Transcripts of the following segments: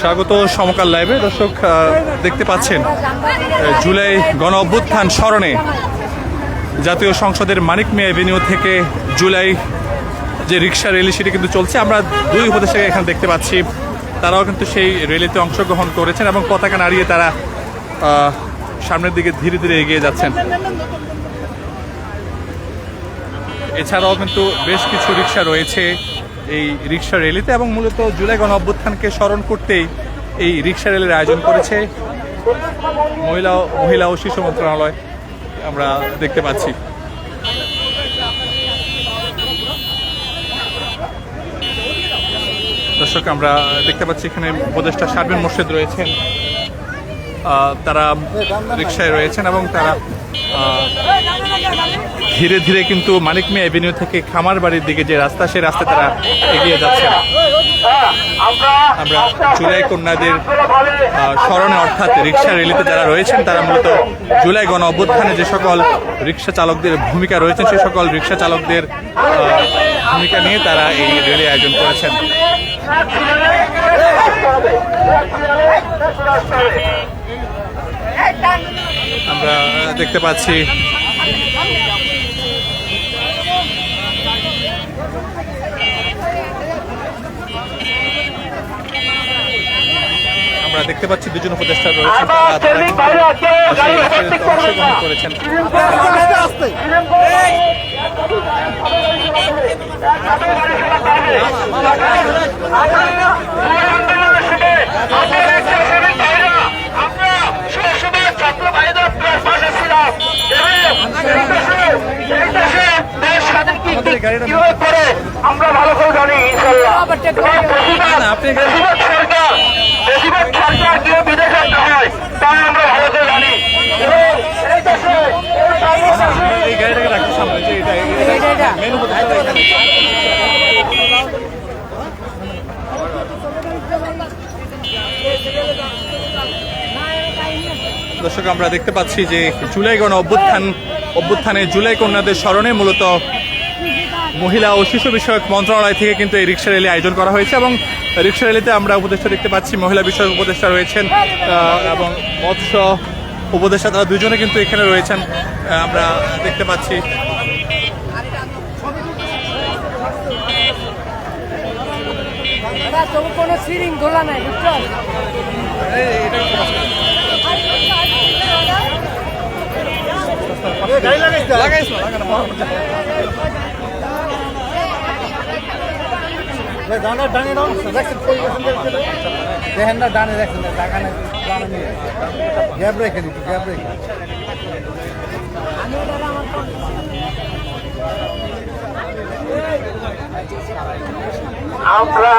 স্বাগত সমকাল লাইভে। দর্শক দেখতে পাচ্ছেন জুলাই গণ অভ্যুত্থান স্মরণে জাতীয় সংসদের মানিক মিয়া এভিনিউ থেকে জুলাই যে রিক্সা র্যালি সেটি কিন্তু চলছে। আমরা দুই উপদেষ্টাকে এখানে দেখতে পাচ্ছি, তারাও কিন্তু সেই র্যালিতে অংশগ্রহণ করেছেন এবং পতাকা নাড়িয়ে তারা সামনের দিকে ধীরে ধীরে এগিয়ে যাচ্ছেন। এছাড়াও কিন্তু বেশ কিছু রিক্সা রয়েছে এই রিক্সা র্যালিতে এবং মূলত জুলাই গণ অভ্যুত্থানকে স্মরণ করতেই এই রিক্সা র্যালির আয়োজন করেছে মহিলা ও শিশু মন্ত্রণালয়। আমরা দেখতে পাচ্ছি দর্শক, আমরা দেখতে পাচ্ছি এখানে উপদেষ্টা শারমিন মোর্শেদ রয়েছেন, তারা রিক্সায় রয়েছেন এবং তারা ধীরে ধীরে কিন্তু মানিক মিয়া এভিনিউ থেকে খামার বাড়ির দিকে যে রাস্তা, সেই রাস্তায় তারা এগিয়ে যাচ্ছেন। আমরা জুলাই কন্যাদের স্মরণে অর্থাৎ রিক্সা র্যালিতে যারা রয়েছেন তারা মূলত জুলাই গণ অভ্যুত্থানে যে সকল রিক্সা চালকদের ভূমিকা রয়েছেন সেই সকল রিক্সা চালকদের ভূমিকা নিয়ে তারা এই র্যালি আয়োজন করেছেন। আমরা দেখতে পাচ্ছি দুজন উপদেষ্টা রয়েছেন, অংশগ্রহণ করেছেন। আমরা ভালো করে জানি ইনশাল্লাহ বেশিরভাগ সরকার দিয়ে বিদেশে হয়, তাই আমরা ভালো করে জানি। দর্শক, আমরা দেখতে পাচ্ছি যে জুলাই গণ অভ্যুত্থানে জুলাই কন্যাদের স্মরণে মূলত মহিলা ও শিশু বিষয়ক মন্ত্রণালয় থেকে কিন্তু এই রিক্সা র্যালি আয়োজন করা হয়েছে এবং রিক্সা র্যালিতে আমরা উপদেষ্টা দেখতে পাচ্ছি, মহিলা বিষয়ক উপদেষ্টা রয়েছেন এবং মৎস্য উপদেষ্টা, তারা দুজনে কিন্তু এখানে রয়েছেন। আমরা দেখতে পাচ্ছি কোনো শৃঙ্খলা নাই, দেখেন না ডানে দেখেন না, ডাকানে গ্যাপ রেখে দিচ্ছি, গ্যাপ রেখে। আমরা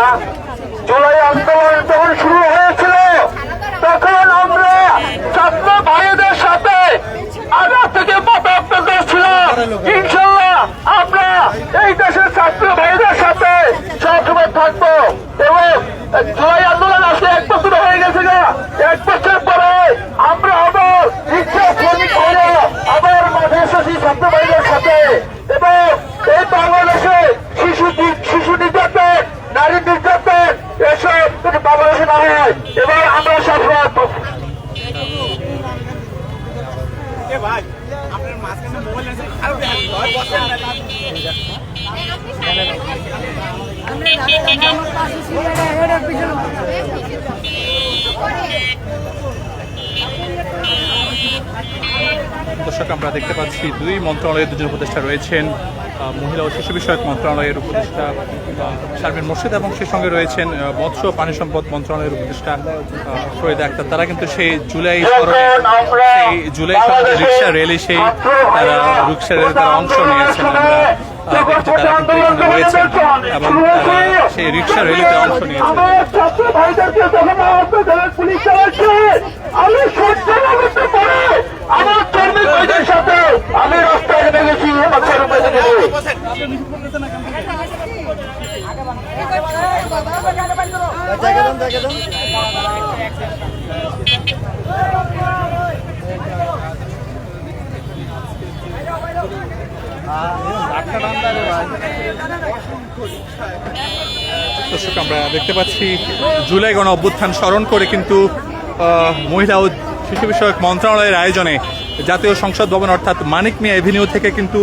জুলাই আন্দোলন যখন শুরু হয়েছিল তখন আমরা ছাত্র ভাইদের সাথে আগার থেকে মতামত ছিলাম। ইনশাল্লাহ আমরা এই দেশের ছাত্র ভাইদের সাথে সবসময় থাকবো এবং জুলাই আন্দোলন আসলে 1 বছর হয়ে গেছে না, 1 বছর পরে আমরা আবার রিক্সা শ্রমিক হয়ে আবার মাঠে এসেছি ছাত্র ভাইদের সাথে এবং এই বাংলাদেশে শিশু নির্যাতন, নারী নির্যাতন এসব বাংলাদেশে না হয় এবং আমরা সবসময় দর্শক, আমরা দেখতে পাচ্ছি দুই মন্ত্রণালয়ের দুজন উপদেষ্টা রয়েছেন, মহিলা ও শিশু বিষয়ক মন্ত্রণালয়ের উপদেষ্টা শারমিন মোর্শেদ এবং সেই সঙ্গে রয়েছেন মৎস্য পানি সম্পদ মন্ত্রণালয়ের উপদেষ্টা শহীদ আক্তার। তারা কিন্তু সেই জুলাই রিক্সা র্যালি সেই তারা রিক্সা র্যালি তারা অংশ নিয়েছেন। আমরা দেখছি তারা কিন্তু এখানে রয়েছেন এবং সেই রিক্সা র্যালিতে অংশ নিয়েছেন। আমি রাস্তায় হেঁটে গেছি দর্শক আমরা দেখতে পাচ্ছি জুলাই গণ অভ্যুত্থান স্মরণ করে কিন্তু মহিলা ও শিশু বিষয়ক মন্ত্রণালয়ের আয়োজনে জাতীয় সংসদ ভবন অর্থাৎ মানিক মিয়া এভিনিউ থেকে কিন্তু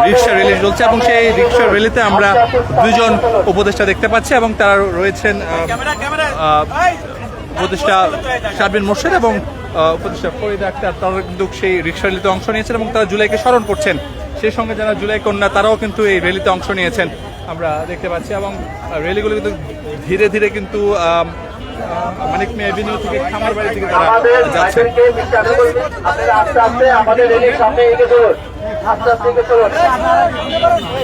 রিক্সা র্যালি চলছে এবং সেই রিক্সা র্যালিতে আমরা দুজন উপদেষ্টা দেখতে পাচ্ছি এবং তারা রয়েছেন উপদেষ্টা শারবিন মোর্শেদ এবং উপদেষ্টা ফরিদা আক্তার। তারা কিন্তু সেই রিক্সা র্যালিতে অংশ নিয়েছেন এবং তারা জুলাইকে স্মরণ করছেন। সেই সঙ্গে যারা জুলাই কন্যা তারাও কিন্তু এই র্যালিতে অংশ নিয়েছেন আমরা দেখতে পাচ্ছি এবং র্যালিগুলো কিন্তু ধীরে ধীরে কিন্তু মানিক মিয়া এভিনিউ থেকে খামার বাড়ির দিকে তারা যাচ্ছে। আপনারা আস্তে আস্তে আমাদের রেলির সামনে এগিয়ে চলুন, আস্তে আস্তে এগিয়ে চলুন।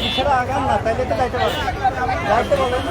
রিক্সাটা আগান না, তাইলে তো যাইতে পারবে। যাইতে বলেন।